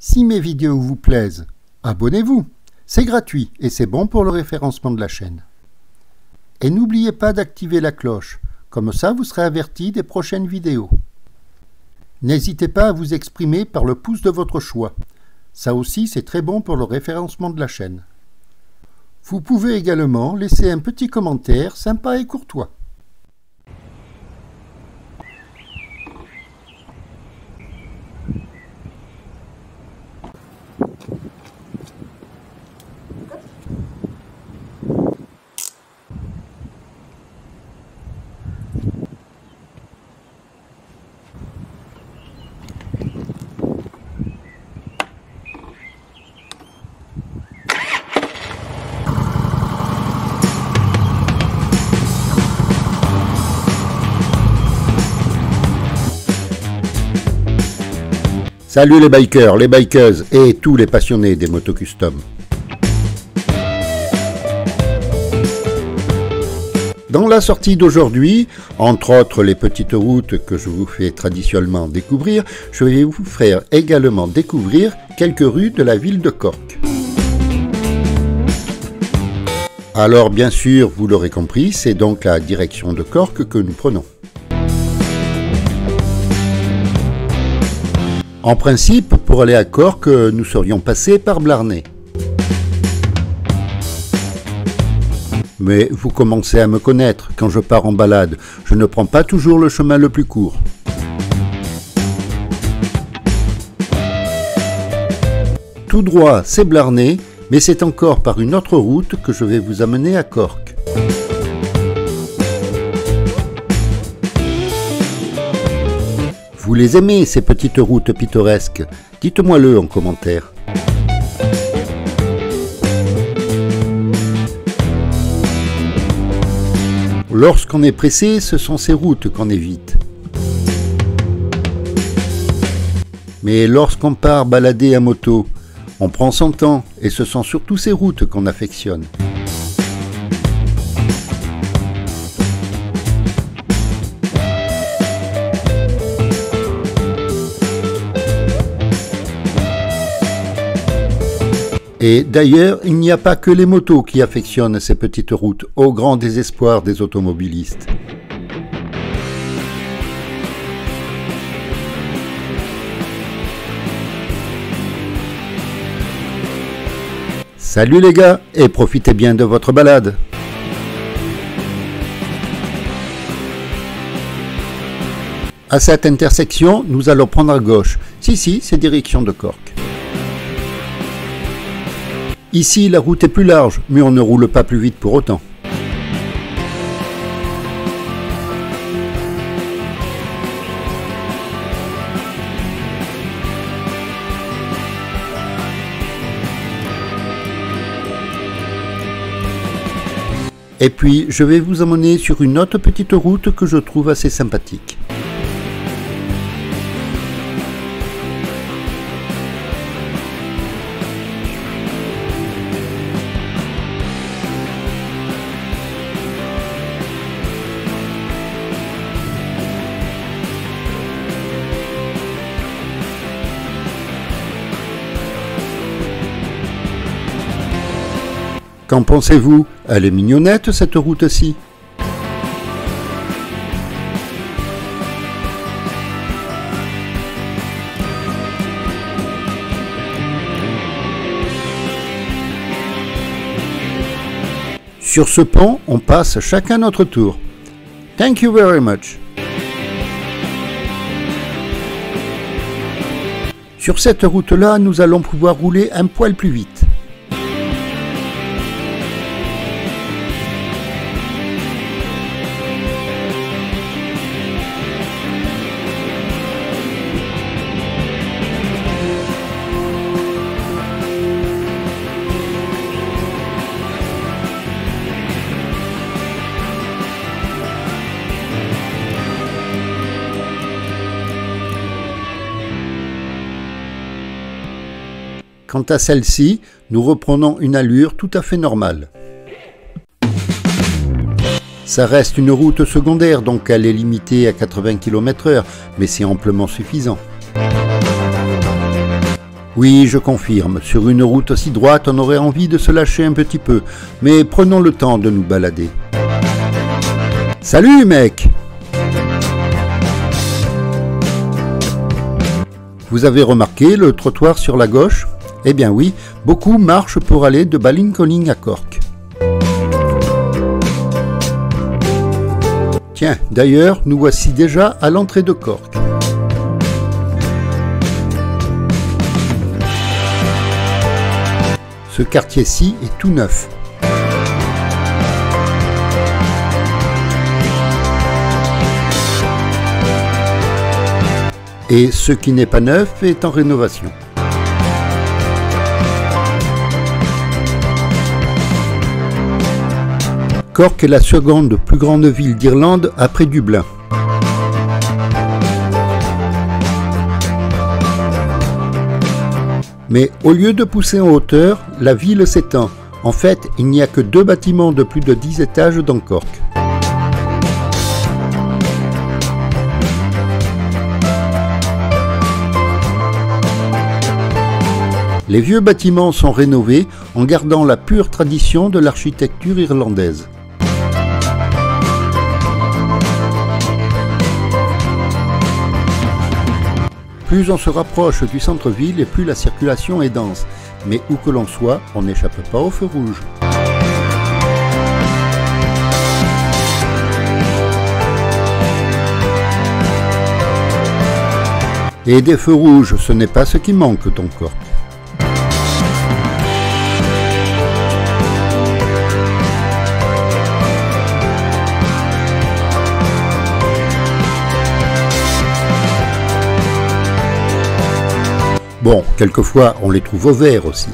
Si mes vidéos vous plaisent, abonnez-vous. C'est gratuit et c'est bon pour le référencement de la chaîne. Et n'oubliez pas d'activer la cloche, comme ça vous serez averti des prochaines vidéos. N'hésitez pas à vous exprimer par le pouce de votre choix. Ça aussi c'est très bon pour le référencement de la chaîne. Vous pouvez également laisser un petit commentaire sympa et courtois. Salut les bikers, les bikeuses et tous les passionnés des motos custom. Dans la sortie d'aujourd'hui, entre autres les petites routes que je vous fais traditionnellement découvrir, je vais vous faire également découvrir quelques rues de la ville de Cork. Alors bien sûr, vous l'aurez compris, c'est donc la direction de Cork que nous prenons. En principe, pour aller à Cork, nous serions passés par Blarney. Mais vous commencez à me connaître, quand je pars en balade, je ne prends pas toujours le chemin le plus court. Tout droit, c'est Blarney, mais c'est encore par une autre route que je vais vous amener à Cork. Vous les aimez, ces petites routes pittoresques? Dites-moi-le en commentaire. Lorsqu'on est pressé, ce sont ces routes qu'on évite. Mais lorsqu'on part balader à moto, on prend son temps et ce sont surtout ces routes qu'on affectionne. Et d'ailleurs, il n'y a pas que les motos qui affectionnent ces petites routes, au grand désespoir des automobilistes. Salut les gars, et profitez bien de votre balade. À cette intersection, nous allons prendre à gauche. Si, c'est direction de Cork. Ici, la route est plus large, mais on ne roule pas plus vite pour autant. Et puis, je vais vous emmener sur une autre petite route que je trouve assez sympathique. Qu'en pensez-vous? Elle est mignonnette cette route-ci. Sur ce pont, on passe chacun notre tour. Thank you very much. Sur cette route-là, nous allons pouvoir rouler un poil plus vite. Quant à celle-ci, nous reprenons une allure tout à fait normale. Ça reste une route secondaire, donc elle est limitée à 80 km/h, mais c'est amplement suffisant. Oui, je confirme, sur une route aussi droite, on aurait envie de se lâcher un petit peu, mais prenons le temps de nous balader. Salut mec! Vous avez remarqué le trottoir sur la gauche? Eh bien oui, beaucoup marchent pour aller de Ballincollig à Cork. Tiens, d'ailleurs, nous voici déjà à l'entrée de Cork. Ce quartier-ci est tout neuf. Et ce qui n'est pas neuf est en rénovation. Cork est la seconde plus grande ville d'Irlande après Dublin. Mais au lieu de pousser en hauteur, la ville s'étend. En fait, il n'y a que 2 bâtiments de plus de 10 étages dans Cork. Les vieux bâtiments sont rénovés en gardant la pure tradition de l'architecture irlandaise. Plus on se rapproche du centre-ville et plus la circulation est dense. Mais où que l'on soit, on n'échappe pas au feu rouge. Et des feux rouges, ce n'est pas ce qui manque dans Cork. Bon, quelquefois, on les trouve au vert aussi.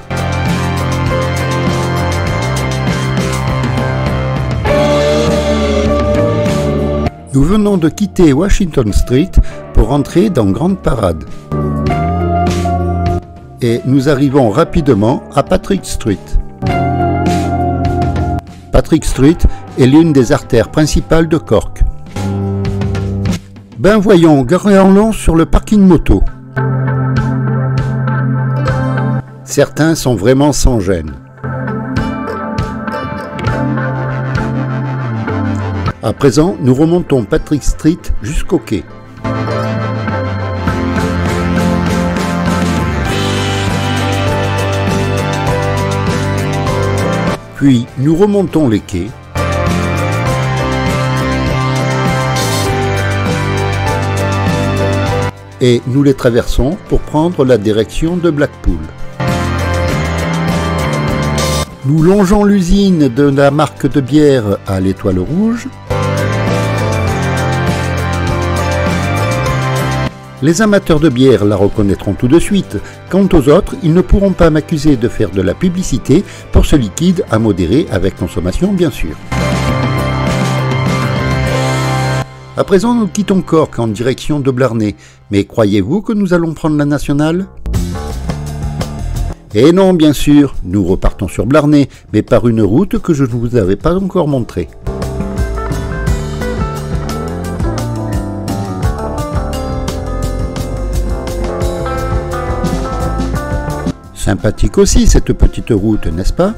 Nous venons de quitter Washington Street pour entrer dans Grande Parade. Et nous arrivons rapidement à Patrick Street. Patrick Street est l'une des artères principales de Cork. Ben voyons, garons-nous sur le parking moto. Certains sont vraiment sans gêne. À présent, nous remontons Patrick Street jusqu'au quai. Puis, nous remontons les quais. Et nous les traversons pour prendre la direction de Blackpool. Nous longeons l'usine de la marque de bière à l'Étoile Rouge. Les amateurs de bière la reconnaîtront tout de suite. Quant aux autres, ils ne pourront pas m'accuser de faire de la publicité pour ce liquide à modérer avec consommation, bien sûr. À présent, nous quittons Cork en direction de Blarney. Mais croyez-vous que nous allons prendre la nationale ? Et non, bien sûr, nous repartons sur Blarney, mais par une route que je ne vous avais pas encore montrée. Sympathique aussi cette petite route, n'est-ce pas ?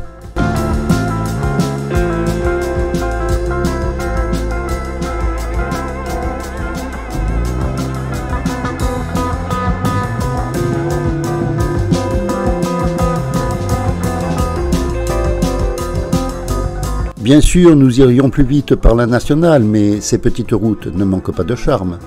Bien sûr, nous irions plus vite par la nationale, mais ces petites routes ne manquent pas de charme.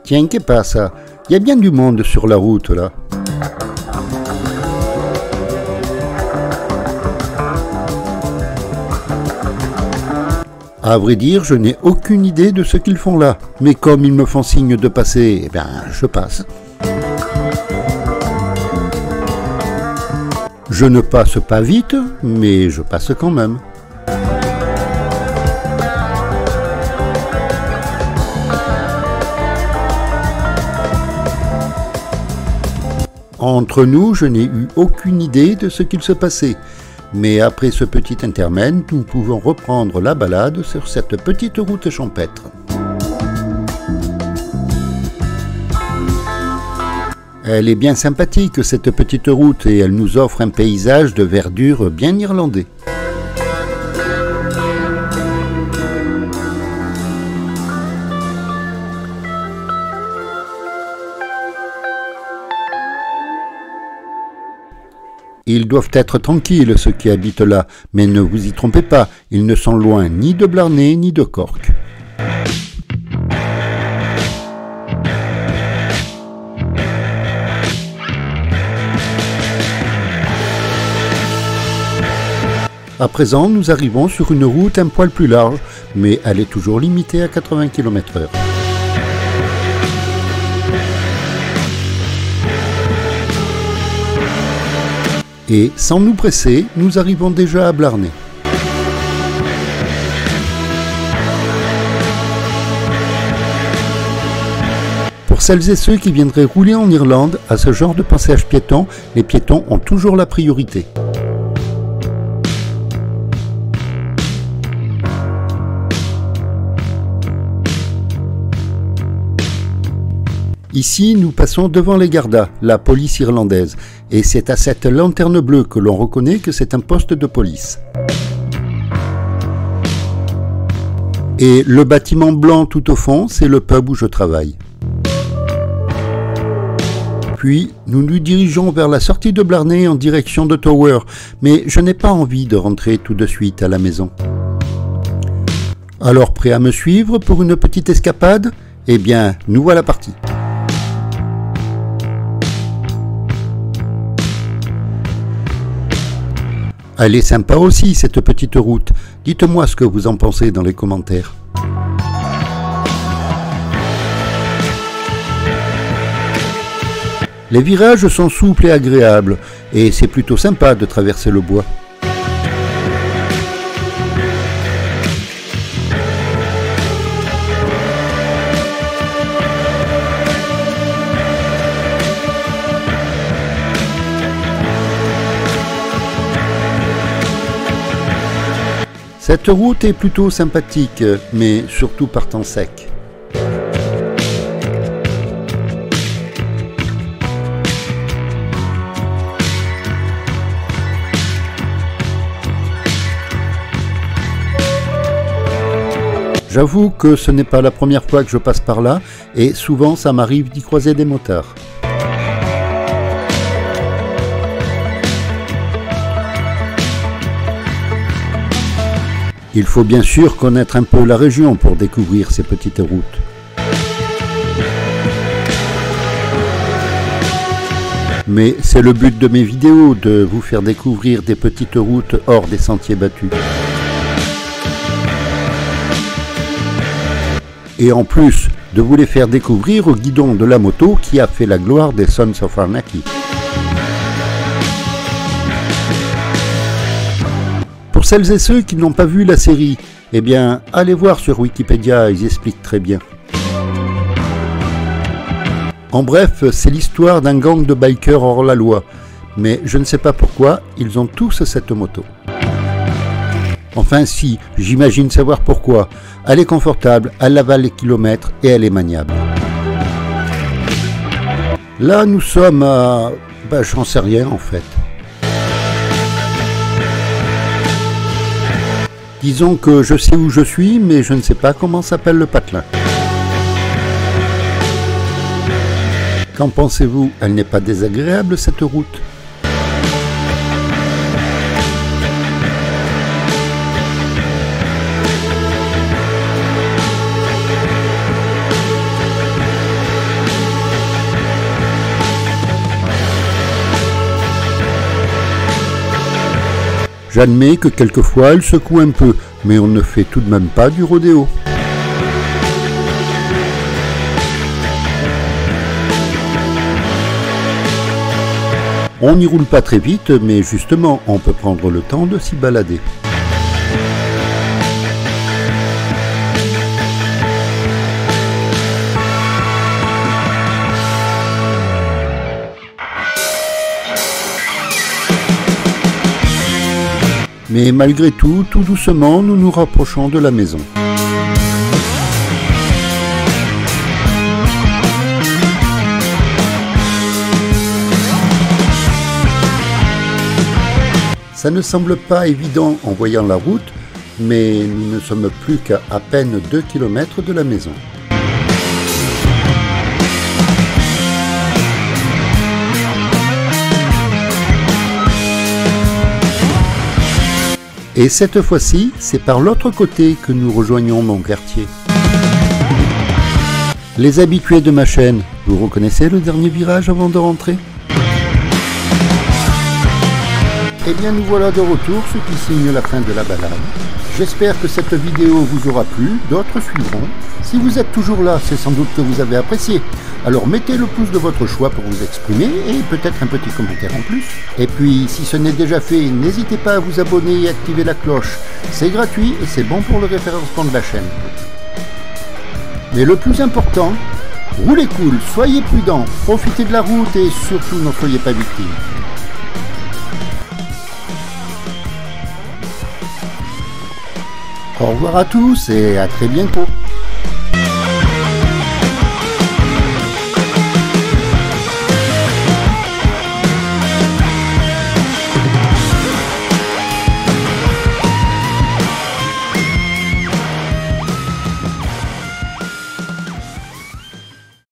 Tiens, qu'est-ce que c'est ça? Il y a bien du monde sur la route, là. À vrai dire, je n'ai aucune idée de ce qu'ils font là. Mais comme ils me font signe de passer, eh bien, je passe. Je ne passe pas vite, mais je passe quand même. Entre nous, je n'ai eu aucune idée de ce qu'il se passait. Mais après ce petit intermède, nous pouvons reprendre la balade sur cette petite route champêtre. Elle est bien sympathique cette petite route et elle nous offre un paysage de verdure bien irlandais. Ils doivent être tranquilles ceux qui habitent là, mais ne vous y trompez pas, ils ne sont loin ni de Blarney ni de Cork. À présent, nous arrivons sur une route un poil plus large, mais elle est toujours limitée à 80 km/h. Et sans nous presser, nous arrivons déjà à Blarney. Pour celles et ceux qui viendraient rouler en Irlande, à ce genre de passage piéton, les piétons ont toujours la priorité. Ici, nous passons devant les Gardas, la police irlandaise, et c'est à cette lanterne bleue que l'on reconnaît que c'est un poste de police. Et le bâtiment blanc tout au fond, c'est le pub où je travaille. Puis, nous nous dirigeons vers la sortie de Blarney en direction de Tower, mais je n'ai pas envie de rentrer tout de suite à la maison. Alors, prêt à me suivre pour une petite escapade? Eh bien, nous voilà partis. Elle est sympa aussi, cette petite route. Dites-moi ce que vous en pensez dans les commentaires. Les virages sont souples et agréables, et c'est plutôt sympa de traverser le bois. Cette route est plutôt sympathique, mais surtout par temps sec. J'avoue que ce n'est pas la première fois que je passe par là, et souvent ça m'arrive d'y croiser des motards. Il faut bien sûr connaître un peu la région pour découvrir ces petites routes. Mais c'est le but de mes vidéos, de vous faire découvrir des petites routes hors des sentiers battus. Et en plus, de vous les faire découvrir au guidon de la moto qui a fait la gloire des Sons of Anarchy. Pour celles et ceux qui n'ont pas vu la série, eh bien, allez voir sur Wikipédia, ils expliquent très bien. En bref, c'est l'histoire d'un gang de bikers hors la loi, mais je ne sais pas pourquoi, ils ont tous cette moto. Enfin si, j'imagine savoir pourquoi. Elle est confortable, elle avale les kilomètres et elle est maniable. Là, nous sommes à... j'en sais rien en fait. Disons que je sais où je suis, mais je ne sais pas comment s'appelle le patelin. Qu'en pensez-vous? Elle n'est pas désagréable cette route? J'admets que quelquefois elle secoue un peu, mais on ne fait tout de même pas du rodéo. On n'y roule pas très vite, mais justement, on peut prendre le temps de s'y balader. Mais malgré tout, tout doucement, nous nous rapprochons de la maison. Ça ne semble pas évident en voyant la route, mais nous ne sommes plus qu'à peine 2 km de la maison. Et cette fois-ci, c'est par l'autre côté que nous rejoignons mon quartier. Les habitués de ma chaîne, vous reconnaissez le dernier virage avant de rentrer ? Eh bien nous voilà de retour, ce qui signe la fin de la balade. J'espère que cette vidéo vous aura plu, d'autres suivront. Si vous êtes toujours là, c'est sans doute que vous avez apprécié. Alors mettez le pouce de votre choix pour vous exprimer et peut-être un petit commentaire en plus. Et puis si ce n'est déjà fait, n'hésitez pas à vous abonner et activer la cloche. C'est gratuit et c'est bon pour le référencement de la chaîne. Mais le plus important, roulez cool, soyez prudents, profitez de la route et surtout n'en soyez pas victimes. Au revoir à tous et à très bientôt.